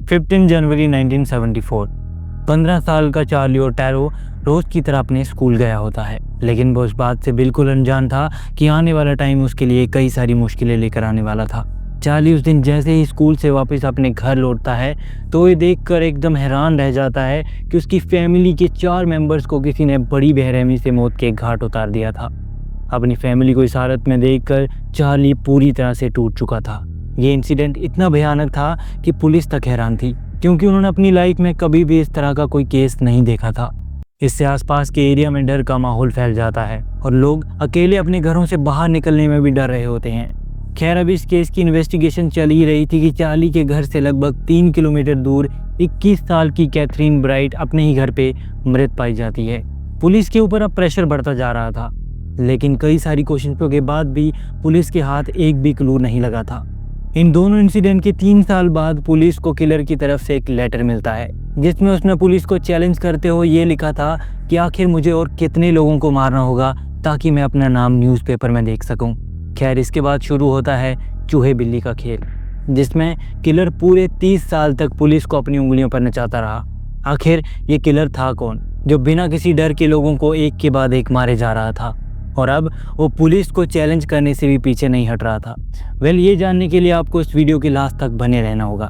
15 जनवरी 1974। 15 साल का चार्ली ओटैरो रोज की तरह अपने स्कूल गया होता है, लेकिन वो इस बात से बिल्कुल अनजान था कि आने वाला टाइम उसके लिए कई सारी मुश्किलें लेकर आने वाला था। चार्ली उस दिन जैसे ही स्कूल से वापस अपने घर लौटता है तो ये देखकर एकदम हैरान रह जाता है कि उसकी फैमिली के 4 मेंबर्स को किसी ने बड़ी बेरहमी से मौत के घाट उतार दिया था। अपनी फैमिली को इस हालत में देखकर चार्ली पूरी तरह से टूट चुका था। ये इंसिडेंट इतना भयानक था कि पुलिस तक हैरान थी, क्योंकि उन्होंने अपनी लाइफ में कभी भी इस तरह का कोई केस नहीं देखा था। इससे आसपास के एरिया में डर का माहौल फैल जाता है और लोग अकेले अपने घरों से बाहर निकलने में भी डर रहे होते हैं। खैर, अब इस केस की इन्वेस्टिगेशन चल ही रही थी कि चार्ली के घर से लगभग 3 किलोमीटर दूर 21 साल की कैथरीन ब्राइट अपने ही घर पे मृत पाई जाती है। पुलिस के ऊपर अब प्रेशर बढ़ता जा रहा था, लेकिन कई सारी कोशिशों के बाद भी पुलिस के हाथ एक भी क्लू नहीं लगा था। इन दोनों इंसिडेंट के 3 साल बाद पुलिस को किलर की तरफ से एक लेटर मिलता है, जिसमें उसने पुलिस को चैलेंज करते हुए ये लिखा था कि आखिर मुझे और कितने लोगों को मारना होगा ताकि मैं अपना नाम न्यूज़पेपर में देख सकूं। खैर, इसके बाद शुरू होता है चूहे बिल्ली का खेल, जिसमें किलर पूरे 30 साल तक पुलिस को अपनी उंगलियों पर नचाता रहा। आखिर ये किलर था कौन, जो बिना किसी डर के लोगों को एक के बाद एक मारे जा रहा था, और अब वो पुलिस को चैलेंज करने से भी पीछे नहीं हट रहा था। ये जानने के लिए आपको इस वीडियो के लास्ट तक बने रहना होगा।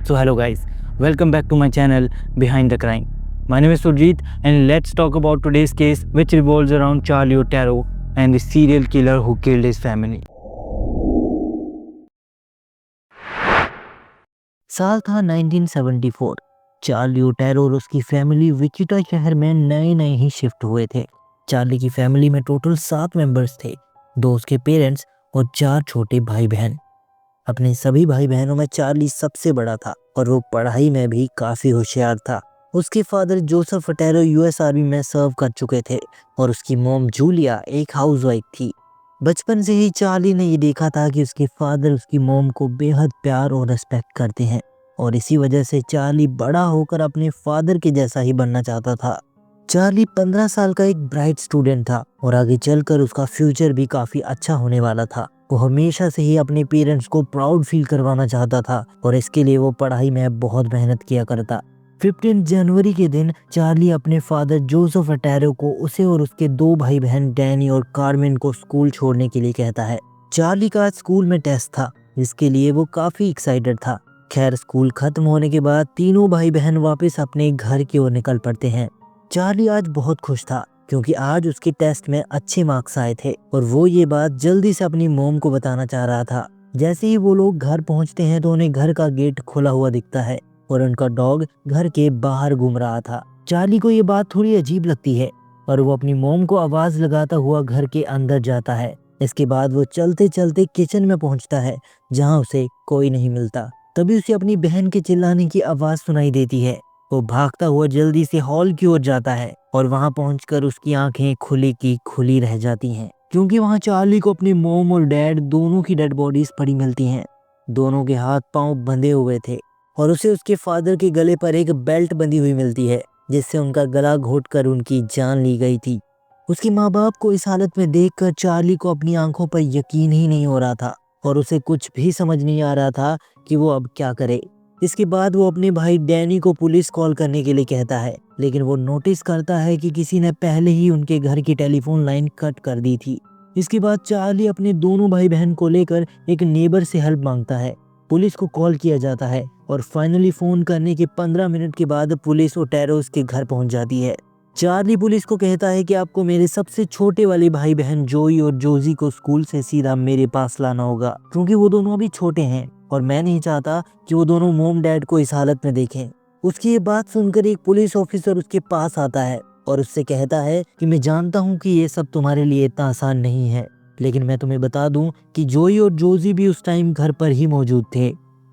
So hello guys, welcome back to my channel behind the crime. My name is Surjeet and let's talk about today's case which revolves around Charlie Otero and the serial killer who killed his family. साल था 1974। Charlie ओटैरो और उसकी family Wichita शहर में नए ही shift हुए थे। Charlie की फैमिली में टोटल 7 मेंबर्स थे, 2 उसके पेरेंट्स और 4 छोटे भाई बहन। अपने सभी भाई बहनों में चार्ली सबसे बड़ा था और वो पढ़ाई में भी काफ़ी होशियार था। उसके फादर जोसेफ ओटैरो यूएस आर्मी में सर्व कर चुके थे और उसकी मॉम जूलिया एक हाउसवाइफ थी। बचपन से ही चार्ली ने ये देखा था कि उसके फादर उसकी मॉम को बेहद प्यार और रिस्पेक्ट करते हैं, और इसी वजह से चार्ली बड़ा होकर अपने फादर के जैसा ही बनना चाहता था। चार्ली 15 साल का एक ब्राइट स्टूडेंट था और आगे चलकर उसका फ्यूचर भी काफ़ी अच्छा होने वाला था। वो हमेशा से ही अपने पेरेंट्स को प्राउड फील करवाना चाहता था और इसके लिए वो पढ़ाई में बहुत मेहनत किया करता। 15 जनवरी के दिन चार्ली अपने फादर जोसेफ ओटैरो को उसे और उसके 2 भाई बहन डैनी और कार्मेन को स्कूल छोड़ने के लिए कहता है। चार्ली का स्कूल में टेस्ट था, जिसके लिए वो काफ़ी एक्साइटेड था। खैर, स्कूल खत्म होने के बाद तीनों भाई बहन वापस अपने घर की ओर निकल पड़ते हैं। चार्ली आज बहुत खुश था क्योंकि आज उसके टेस्ट में अच्छे मार्क्स आए थे और वो ये बात जल्दी से अपनी मॉम को बताना चाह रहा था। जैसे ही वो लोग घर पहुंचते हैं तो उन्हें घर का गेट खुला हुआ दिखता है और उनका डॉग घर के बाहर घूम रहा था। चार्ली को ये बात थोड़ी अजीब लगती है और वो अपनी मॉम को आवाज लगाता हुआ घर के अंदर जाता है। इसके बाद वो चलते चलते किचन में पहुंचता है, जहाँ उसे कोई नहीं मिलता। तभी उसे अपनी बहन के चिल्लाने की आवाज सुनाई देती है। वो भागता हुआ जल्दी से हॉल की ओर जाता है और वहां पहुंचकर उसकी आंखें खुली की खुली रह जाती हैं, क्योंकि वहां चार्ली को अपनी मॉम और डैड दोनों की डेड बॉडीज पड़ी मिलती हैं। दोनों के हाथ पांव बंधे हुए थे और उसे उसके फादर के गले पर एक बेल्ट बंधी हुई मिलती है, जिससे उनका गला घोंटकर उनकी जान ली गई थी। उसके माँ बाप को इस हालत में देखकर चार्ली को अपनी आंखों पर यकीन ही नहीं हो रहा था और उसे कुछ भी समझ नहीं आ रहा था कि वो अब क्या करे। इसके बाद वो अपने भाई डैनी को पुलिस कॉल करने के लिए कहता है, लेकिन वो नोटिस करता है कि किसी ने पहले ही उनके घर की टेलीफोन लाइन कट कर दी थी। इसके बाद चार्ली अपने दोनों भाई बहन को लेकर एक नेबर से हेल्प मांगता है। पुलिस को कॉल किया जाता है और फाइनली फोन करने के 15 मिनट के बाद पुलिस ओटैरोस के घर पहुंच जाती है। चार्ली पुलिस को कहता है कि आपको मेरे सबसे छोटे वाले भाई बहन जोई और जोजी को स्कूल से सीधा मेरे पास लाना होगा, क्योंकि वो दोनों अभी छोटे हैं और मैं नहीं चाहता कि वो दोनों मॉम डैड को इस हालत में देखें। उसकी ये बात सुनकर एक पुलिस ऑफिसर उसके पास आता है और उससे कहता है कि मैं जानता हूँ कि ये सब तुम्हारे लिए इतना आसान नहीं है, लेकिन मैं तुम्हें बता दूं कि जोई और जोजी भी उस टाइम घर पर ही मौजूद थे।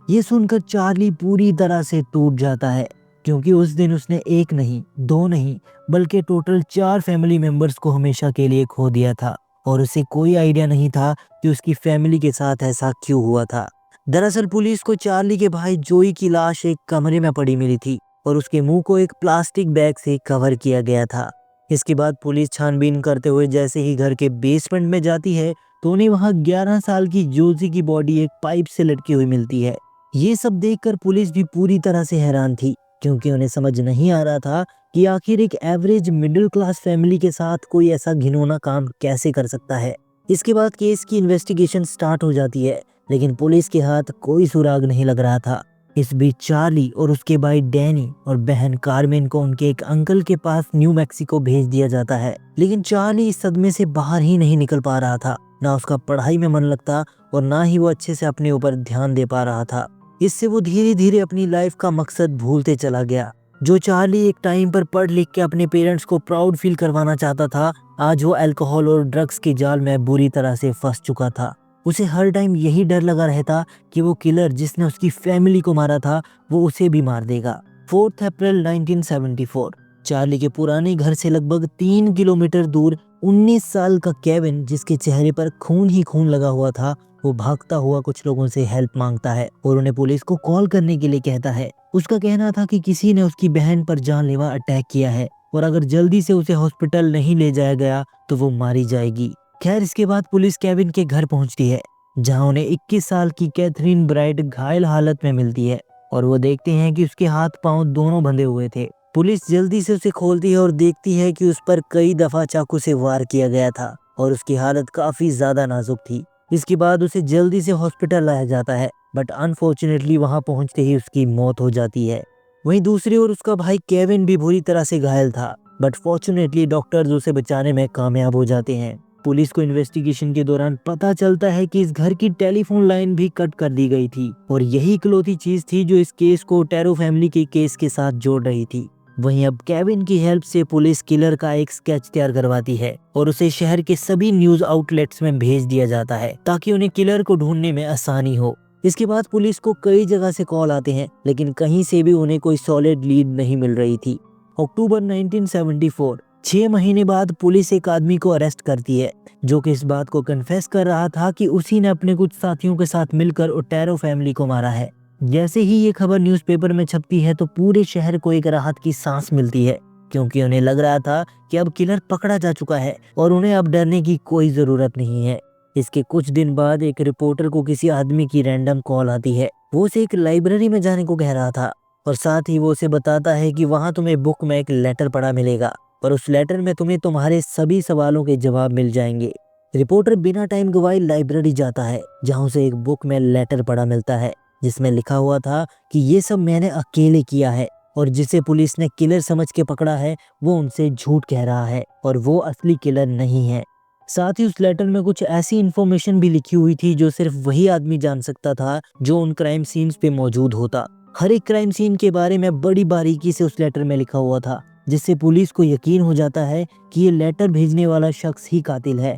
ये सुनकर चार्ली पूरी तरह से टूट जाता है, क्योंकि उस दिन उसने 1 नहीं 2 नहीं बल्कि टोटल 4 फैमिली मेंबर्स को हमेशा के लिए खो दिया था और उसे कोई आइडिया नहीं था कि उसकी फैमिली के साथ ऐसा क्यों हुआ था। दरअसल पुलिस को चार्ली के भाई जोई की लाश एक कमरे में पड़ी मिली थी और उसके मुंह को एक प्लास्टिक बैग से कवर किया गया था। इसके बाद पुलिस छानबीन करते हुए जैसे ही घर के बेसमेंट में जाती है तो उन्हें वहां 11 साल की जोजी की बॉडी एक पाइप से लटकी हुई मिलती है। ये सब देखकर पुलिस भी पूरी तरह से हैरान थी, क्योंकि उन्हें समझ नहीं आ रहा था कि आखिर एक एवरेज मिडिल क्लास फैमिली के साथ कोई ऐसा घिनौना काम कैसे कर सकता है। इसके बाद केस की इन्वेस्टिगेशन स्टार्ट हो जाती है, लेकिन पुलिस के हाथ कोई सुराग नहीं लग रहा था। इस बीच चार्ली और उसके भाई डैनी और बहन कार्मेन को उनके एक अंकल के पास न्यू मैक्सिको भेज दिया जाता है, लेकिन चार्ली इस सदमे से बाहर ही नहीं निकल पा रहा था। ना उसका पढ़ाई में मन लगता और ना ही वो अच्छे से अपने ऊपर ध्यान दे पा रहा था। इससे वो धीरे धीरे अपनी लाइफ का मकसद भूलते चला गया। जो चार्ली एक टाइम पर पढ़ लिख के अपने पेरेंट्स को प्राउड फील करवाना चाहता था, आज वो अल्कोहल और ड्रग्स के जाल में बुरी तरह से फंस चुका था। उसे हर टाइम यही डर लगा रहता कि वो किलर जिसने उसकी फैमिली को मारा था वो उसे भी मार देगा। 4 अप्रैल 1974 चार्ली के पुराने घर से लगभग 3 किलोमीटर दूर 19 साल का केविन, जिसके चेहरे पर खून ही खून लगा हुआ था, वो भागता हुआ कुछ लोगों से हेल्प मांगता है और उन्हें पुलिस को कॉल करने के लिए कहता है। उसका कहना था कि किसी ने उसकी बहन पर जानलेवा अटैक किया है और अगर जल्दी से उसे हॉस्पिटल नहीं ले जाया गया तो वो मारी जाएगी। खैर, इसके बाद पुलिस केविन के घर पहुंचती है, जहां उन्हें 21 साल की कैथरीन ब्राइट घायल हालत में मिलती है और वो देखते हैं कि उसके हाथ पांव दोनों बंधे हुए थे। पुलिस जल्दी से उसे खोलती है और देखती है कि उस पर कई दफा चाकू से वार किया गया था और उसकी हालत काफी ज्यादा नाजुक थी। इसके बाद उसे जल्दी से हॉस्पिटल लाया जाता है, बट अनफॉर्चुनेटली वहां पहुंचते ही उसकी मौत हो जाती है। वहीं दूसरी ओर उसका भाई केविन भी बुरी तरह से घायल था, बट फॉर्चुनेटली डॉक्टर्स उसे बचाने में कामयाब हो जाते हैं। पुलिस को इन्वेस्टिगेशन के दौरान पता चलता है कि इस घर की टेलीफोन लाइन भी कट कर दी गई थी और यही इकलौती चीज थी जो इस केस को टैरो फैमिली के केस के साथ जोड़ रही थी। वहीं अब केविन की हेल्प से पुलिस किलर का एक स्केच तैयार करवाती है और उसे शहर के सभी न्यूज आउटलेट्स में भेज दिया जाता है ताकि उन्हें किलर को ढूंढने में आसानी हो। इसके बाद पुलिस को कई जगह से कॉल आते हैं, लेकिन कहीं से भी उन्हें कोई सॉलिड लीड नहीं मिल रही थी। अक्टूबर 1974, 6 महीने बाद पुलिस एक आदमी को अरेस्ट करती है, जो कि इस बात को कन्फेस कर रहा था कि उसी ने अपने कुछ साथियों के साथ मिलकर ओटेरो फैमिली को मारा है। जैसे ही ये खबर न्यूज़पेपर में छपती है तो पूरे शहर को एक राहत की सांस मिलती है, क्योंकि उन्हें लग रहा था कि अब किलर पकड़ा जा चुका है और उन्हें अब डरने की कोई जरूरत नहीं है। इसके कुछ दिन बाद एक रिपोर्टर को किसी आदमी की रैंडम कॉल आती है। वो उसे एक लाइब्रेरी में जाने को कह रहा था और साथ ही वो उसे बताता है कि वहां तुम्हें बुक में एक लेटर पड़ा मिलेगा और उस लेटर में तुम्हें तुम्हारे सभी सवालों के जवाब मिल जाएंगे। रिपोर्टर बिना टाइम गवाए लाइब्रेरी जाता है, जहां उसे एक बुक में लेटर पड़ा मिलता है जिसमें लिखा हुआ था कि ये सब मैंने अकेले किया है और जिसे पुलिस ने किलर समझ के पकड़ा है वो उनसे झूठ कह रहा है और वो असली किलर नहीं है। साथ ही उस लेटर में कुछ ऐसी इन्फॉर्मेशन भी लिखी हुई थी जो सिर्फ वही आदमी जान सकता था जो उन क्राइम सीन्स पे मौजूद होता। हर एक क्राइम सीन के बारे में बड़ी बारीकी से उस लेटर में लिखा हुआ था, जिससे पुलिस को यकीन हो जाता है कि ये लेटर भेजने वाला शख्स ही कातिल है।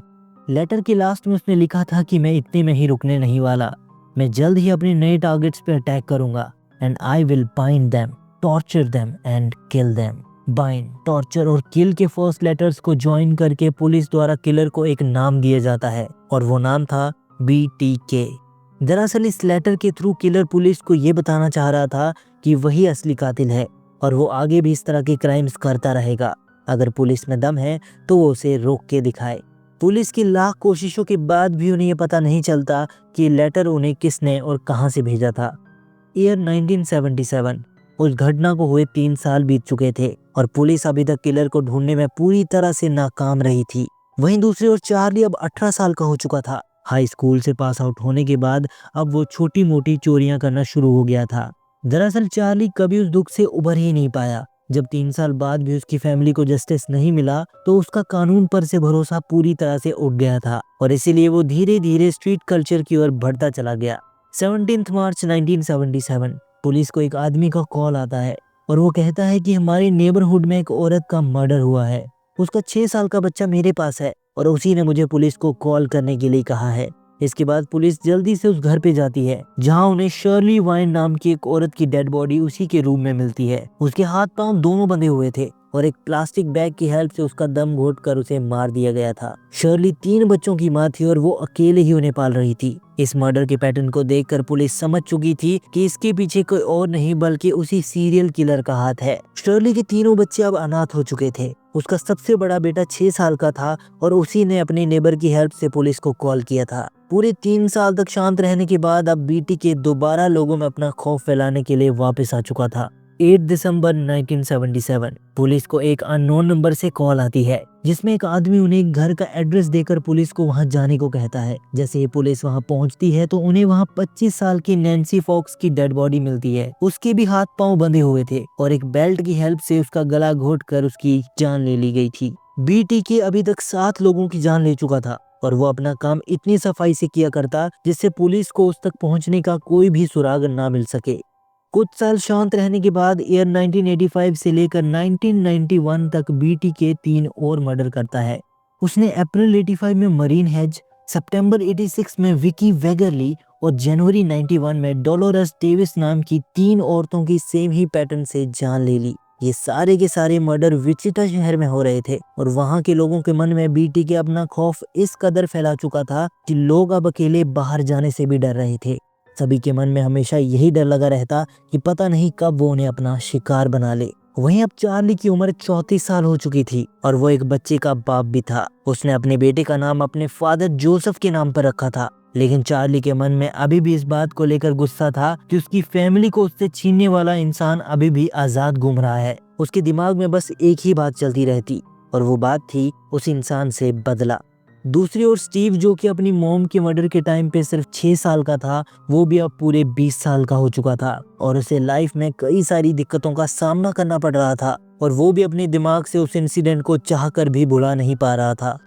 लेटर के लास्ट में उसने लिखा था कि मैं इतने में ही रुकने नहीं वाला, मैं जल्द ही अपने नए टारगेट्स पे अटैक करूंगा and I will bind them, torture them and kill them. Bind, torture और किल के फर्स्ट लेटर्स को ज्वाइन करके पुलिस द्वारा किलर को एक नाम दिया जाता है और वो नाम था BTK। दरअसल इस लेटर के थ्रू किलर पुलिस को ये बताना चाह रहा था कि वही असली कातिल है और वो आगे भी इस तरह के क्राइम्स करता रहेगा। अगर पुलिस में दम है तो वो उसे रोक के दिखाए। पुलिस की लाख कोशिशों के बाद भी उन्हें ये पता नहीं चलता कि लेटर उन्हें किसने और कहां से भेजा था। ईयर 1977, उस घटना को हुए 3 साल बीत चुके थे और पुलिस अभी तक किलर को ढूंढने में पूरी तरह से नाकाम रही थी। वहीं दूसरी ओर चार्ली अब 18 साल का हो चुका था। हाई स्कूल से पास आउट होने के बाद अब वो छोटी मोटी चोरियां करना शुरू हो गया था। दरअसल चार्ली कभी उस दुख से उबर ही नहीं पाया। जब 3 साल बाद भी उसकी फैमिली को जस्टिस नहीं मिला तो उसका कानून पर से भरोसा पूरी तरह से उठ गया था और इसीलिए वो धीरे धीरे स्ट्रीट कल्चर की ओर बढ़ता चला गया। 17 मार्च 1977 पुलिस को एक आदमी का कॉल आता है और वो कहता है कि हमारे नेबरहुड में एक औरत का मर्डर हुआ है। उसका 6 साल का बच्चा मेरे पास है और उसी ने मुझे पुलिस को कॉल करने के लिए कहा है। इसके बाद पुलिस जल्दी से उस घर पे जाती है, जहां उन्हें शर्ली वाइन नाम की एक औरत की डेड बॉडी उसी के रूम में मिलती है। उसके हाथ पांव दोनों बंधे हुए थे और एक प्लास्टिक बैग की हेल्प से उसका दम घोट कर उसे मार दिया गया था। शर्ली 3 बच्चों की मां थी और वो अकेले ही उन्हें पाल रही थी। इस मर्डर के पैटर्न को देखकर पुलिस समझ चुकी थी कि इसके पीछे कोई और नहीं बल्कि उसी सीरियल किलर का हाथ है। शर्ली के तीनों बच्चे अब अनाथ हो चुके थे। उसका सबसे बड़ा बेटा 6 साल का था और उसी ने अपने नेबर की हेल्प से पुलिस को कॉल किया था। पूरे 3 साल तक शांत रहने के बाद अब बीटीके दोबारा लोगों में अपना खौफ फैलाने के लिए वापस आ चुका था। 8 दिसंबर 1977 पुलिस को एक अननोन नंबर से कॉल आती है, जिसमें एक आदमी उन्हें एक घर का एड्रेस देकर पुलिस को वहां जाने को कहता है। जैसे ही पुलिस वहां पहुंचती है तो उन्हें वहां 25 साल की नैन्सी फॉक्स की डेड बॉडी मिलती है। उसके भी हाथ पांव बंधे हुए थे और एक बेल्ट की हेल्प से उसका गला घोट कर उसकी जान ले ली गई थी। बीटीके अभी तक 7 लोगों की जान ले चुका था और वो अपना काम इतनी सफाई से किया करता जिससे पुलिस को उस तक पहुंचने का कोई भी सुराग ना मिल सके। कुछ साल शांत रहने के बाद ईयर 1985 से लेकर 1991 तक बीटीके 3 और मर्डर करता है। उसने अप्रैल 85 में मरीन हेज, सितंबर 86 में विकी वेगरली और जनवरी 91 में डोलोरस डेविस नाम की 3 औरतों की सेम ही पैटर्न से जान ले ली। ये सारे के सारे मर्डर विचिटा शहर में हो रहे थे और वहां के लोगों के मन में बीटीके अपना खौफ इस कदर फैला चुका था कि लोग अब अकेले बाहर जाने से भी डर रहे थे। सभी के मन में हमेशा यही डर लगा रहता कि पता नहीं कब वो उन्हें अपना शिकार बना ले। वहीं अब चार्ली की उम्र 34 साल हो चुकी थी और वो एक बच्चे का बाप भी था। उसने अपने बेटे का नाम अपने फादर जोसेफ के नाम पर रखा था, लेकिन चार्ली के मन में अभी भी इस बात को लेकर गुस्सा था कि उसकी फैमिली को उससे छीनने वाला इंसान अभी भी आजाद घूम रहा है। उसके दिमाग में बस एक ही बात चलती रहती और वो बात थी उस इंसान से बदला। दूसरी ओर स्टीव, जो कि अपनी मॉम के मर्डर के टाइम पे सिर्फ 6 साल का था, वो भी अब पूरे 20 साल का हो चुका था और उसे लाइफ में कई सारी दिक्कतों का सामना करना पड़ रहा था और वो भी अपने दिमाग से उस इंसिडेंट को चाहकर भी भुला नहीं पा रहा था।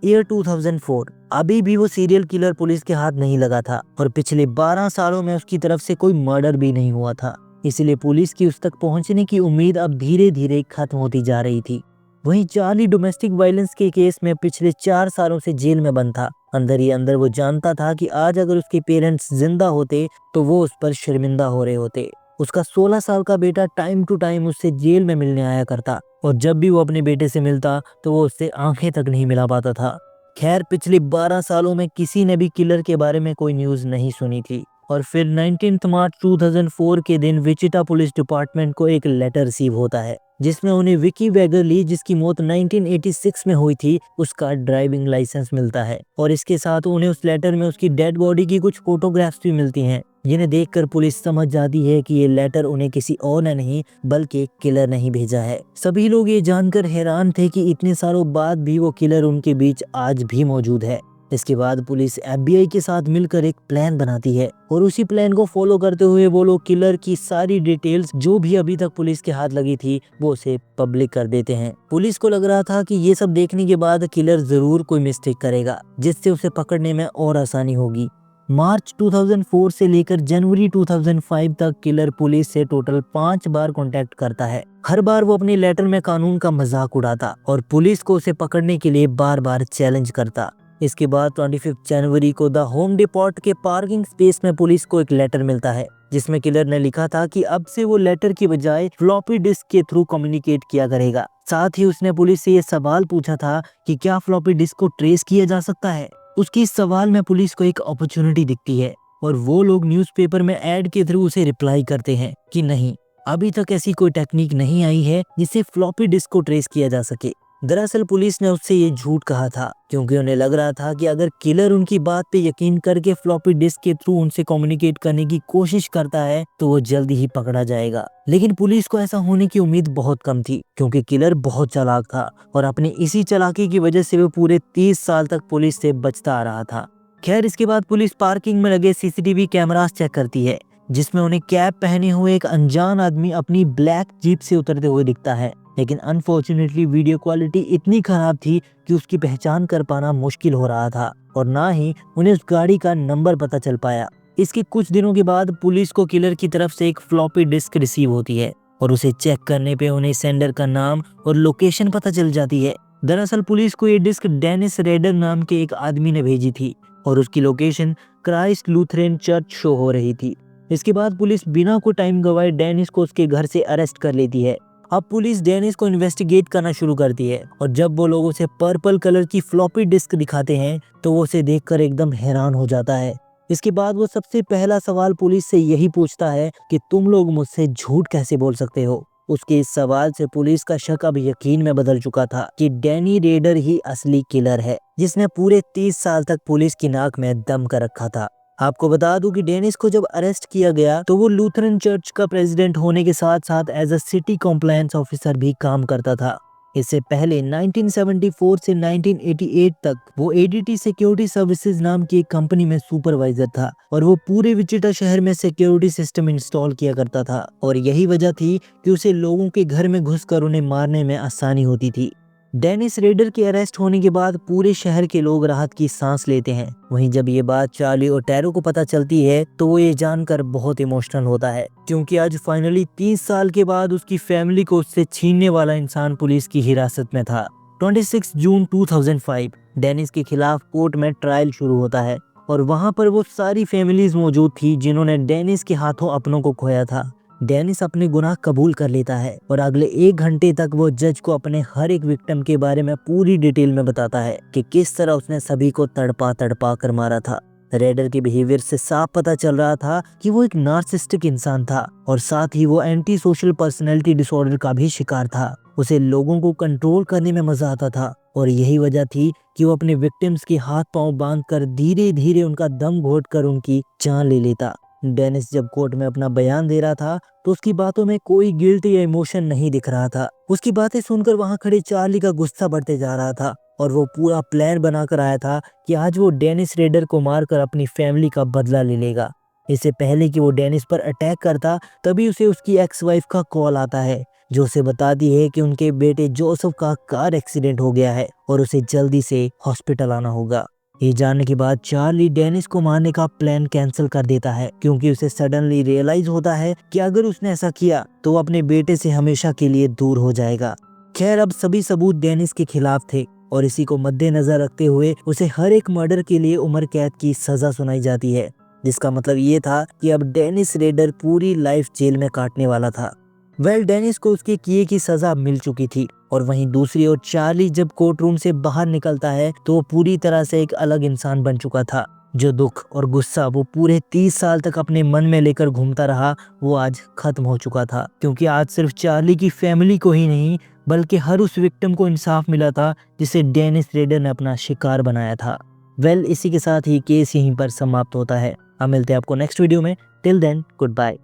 ईयर 2004 अभी भी वो सीरियल किलर पुलिस के हाथ नहीं लगा था और पिछले 12 सालों में उसकी तरफ से कोई मर्डर भी नहीं हुआ था, इसलिए पुलिस की उस तक पहुंचने की उम्मीद अब धीरे धीरे खत्म होती जा रही थी। वहीं चार्ली डोमेस्टिक वायलेंस के केस में पिछले 4 सालों से जेल में बंद था। अंदर ही अंदर वो जानता था कि आज अगर उसके पेरेंट्स जिंदा होते तो वो उस पर शर्मिंदा हो रहे होते। उसका 16 साल का बेटा टाइम टू टाइम उससे जेल में मिलने आया करता और जब भी वो अपने बेटे से मिलता तो वो उससे आंखें तक नहीं मिला पाता था। खैर, पिछले 12 सालों में किसी ने भी किलर के बारे में कोई न्यूज नहीं सुनी थी और फिर 19 मार्च 2004 के दिन विचिटा पुलिस डिपार्टमेंट को एक लेटर रिसीव होता है, जिसमें उन्हें विकी वेगरली, जिसकी मौत 1986 में हुई थी, उसका ड्राइविंग लाइसेंस मिलता है और इसके साथ उन्हें उस लेटर में उसकी डेड बॉडी की कुछ फोटोग्राफ्स भी मिलती हैं, जिन्हें देखकर पुलिस समझ जाती है कि ये लेटर उन्हें किसी और ने नहीं बल्कि किलर नहीं भेजा है। सभी लोग ये जानकर हैरान थे कि इतने सालों बाद भी वो किलर उनके बीच आज भी मौजूद है। इसके बाद पुलिस FBI के साथ मिलकर एक प्लान बनाती है और उसी प्लान को फॉलो करते हुए वो लोग किलर की सारी डिटेल्स जो भी अभी तक पुलिस के हाथ लगी थी वो उसे पब्लिक कर देते हैं। पुलिस को लग रहा था कि ये सब देखने के बाद किलर जरूर कोई मिस्टेक करेगा जिससे उसे पकड़ने में और आसानी होगी। मार्च 2004 से लेकर जनवरी 2005 तक किलर पुलिस से टोटल 5 बार कांटेक्ट करता है। हर बार वो अपने लेटर में कानून का मजाक उड़ाता और पुलिस को उसे पकड़ने के लिए बार बार चैलेंज करता। इसके बाद 25 जनवरी को द होम डिपोट के पार्किंग स्पेस में पुलिस को एक लेटर मिलता है, जिसमें किलर ने लिखा था कि अब से वो लेटर की बजाय फ्लॉपी डिस्क के थ्रू कम्युनिकेट किया करेगा। साथ ही उसने पुलिस से ये सवाल पूछा था कि क्या फ्लॉपी डिस्क को ट्रेस किया जा सकता है। उसके इस सवाल में पुलिस को एक अपॉर्चुनिटी दिखती है और वो लोग न्यूज़पेपर में ऐड के थ्रू उसे रिप्लाई करते हैं कि नहीं, अभी तक ऐसी कोई टेक्निक नहीं आई है जिससे फ्लॉपी डिस्क को ट्रेस किया जा सके। दरअसल पुलिस ने उससे ये झूठ कहा था क्योंकि उन्हें लग रहा था कि अगर किलर उनकी बात पे यकीन करके फ्लॉपी डिस्क के थ्रू उनसे कम्युनिकेट करने की कोशिश करता है तो वो जल्दी ही पकड़ा जाएगा। लेकिन पुलिस को ऐसा होने की उम्मीद बहुत कम थी क्योंकि किलर बहुत चालाक था और अपनी इसी चालाकी की वजह से वो पूरे 30 साल तक पुलिस से बचता आ रहा था। खैर, इसके बाद पुलिस पार्किंग में लगे CCTV कैमरास चेक करती है, जिसमें उन्हें कैप पहने हुए एक अनजान आदमी अपनी ब्लैक जीप से उतरते हुए दिखता है। लेकिन अनफॉर्चुनेटली वीडियो क्वालिटी इतनी खराब थी कि उसकी पहचान कर पाना मुश्किल हो रहा था और ना ही उन्हें उस गाड़ी का नंबर पता चल पाया। इसके कुछ दिनों के बाद पुलिस को किलर की तरफ से एक फ्लॉपी डिस्क रिसीव होती है और उसे चेक करने पे उन्हें सेंडर का नाम और लोकेशन पता चल जाती है। दरअसल पुलिस को ये डिस्क डेनिस रेडर नाम के एक आदमी ने भेजी थी और उसकी location Christ Lutheran church show हो रही थी। इसके बाद पुलिस बिना कोई टाइम गवाए डेनिस को उसके घर से अरेस्ट कर लेती है। अब पुलिस डेनिस को इन्वेस्टिगेट करना शुरू करती है और जब वो लोगों से पर्पल कलर की फ्लॉपी डिस्क दिखाते हैं तो वो उसे देखकर एकदम हैरान हो जाता है। इसके बाद वो सबसे पहला सवाल पुलिस से यही पूछता है कि तुम लोग मुझसे झूठ कैसे बोल सकते हो। उसके इस सवाल से पुलिस का शक अब यकीन में बदल चुका था कि डैनी रेडर ही असली किलर है, जिसने पूरे 30 साल तक पुलिस की नाक में दम कर रखा था। आपको बता दूं कि डेनिस को जब अरेस्ट किया गया तो वो लूथरन चर्च का प्रेसिडेंट होने के साथ साथ as a city compliance officer भी काम करता था। इससे पहले 1974 से 1988 तक वो एडीटी सिक्योरिटी सर्विसेज नाम की एक कंपनी में सुपरवाइजर था और वो पूरे विचिटा शहर में सिक्योरिटी सिस्टम इंस्टॉल किया करता था और यही वजह थी कि उसे लोगों के घर में घुसकर उन्हें मारने में आसानी होती थी। डेनिस रेडर के अरेस्ट होने के बाद पूरे शहर के लोग राहत की सांस लेते हैं। वहीं जब ये बात चार्ली और टैरो को पता चलती है तो वो ये जानकर बहुत इमोशनल होता है, क्योंकि आज फाइनली 30 साल के बाद उसकी फैमिली को उससे छीनने वाला इंसान पुलिस की हिरासत में था। 26 जून 2005 डेनिस के खिलाफ कोर्ट में ट्रायल शुरू होता है और वहां पर वो सारी फैमिलीज मौजूद थी जिन्होंने डेनिस के हाथों अपनों को खोया था। डेनिस अपने गुनाह कबूल कर लेता है और अगले 1 घंटे तक वो जज को अपने हर एक विक्टिम के बारे में पूरी डिटेल में बताता है कि किस तरह उसने सभी को तड़पा तड़पा कर मारा था। रेडर के बिहेवियर से साफ पता चल रहा था कि वो एक नार्सिसिस्टिक इंसान था और साथ ही वो एंटी सोशल पर्सनैलिटी डिसऑर्डर का भी शिकार था। उसे लोगों को कंट्रोल करने में मजा आता था और यही वजह थी कि वो अपने विक्टिम्स के हाथ पांव बांधकर धीरे धीरे उनका दम घोटकर उनकी जान ले लेता। डेनिस जब कोर्ट में अपना बयान दे रहा था तो उसकी बातों में कोई गिल्ट या इमोशन नहीं दिख रहा था। उसकी बातें सुनकर वहां खड़े चार्ली का गुस्सा बढ़ते जा रहा था और वो पूरा प्लान बनाकर आया था कि आज वो डेनिस रेडर को मारकर अपनी फैमिली का बदला ले लेगा। इससे पहले कि वो डेनिस पर अटैक करता तभी उसे उसकी एक्स वाइफ का कॉल आता है जो उसे बताती है कि उनके बेटे जोसेफ का कार एक्सीडेंट हो गया है और उसे जल्दी से हॉस्पिटल आना होगा। ये जानने के बाद चार्ली डेनिस को मारने का प्लान कैंसिल कर देता है, क्योंकि उसे सडनली रियलाइज होता है कि अगर उसने ऐसा किया तो वो अपने बेटे से हमेशा के लिए दूर हो जाएगा। खैर, अब सभी सबूत डेनिस के खिलाफ थे और इसी को मद्देनजर रखते हुए उसे हर एक मर्डर के लिए उम्र कैद की सजा सुनाई जाती है, जिसका मतलब ये था कि अब डेनिस रेडर पूरी लाइफ जेल में काटने वाला था। डेनिस को उसके किए की सजा मिल चुकी थी और वहीं दूसरी ओर चार्ली जब कोर्ट रूम से बाहर निकलता है तो वो पूरी तरह से एक अलग इंसान बन चुका था। जो दुख और गुस्सा वो पूरे 30 साल तक अपने मन में लेकर घूमता रहा वो आज खत्म हो चुका था, क्योंकि आज सिर्फ चार्ली की फैमिली को ही नहीं बल्कि हर उस विक्टिम को इंसाफ मिला था जिसे डेनिस रेडर ने अपना शिकार बनाया था। इसी के साथ ही केस यहीं पर समाप्त होता है। हम मिलते हैं आपको नेक्स्ट वीडियो में। Till then, good bye.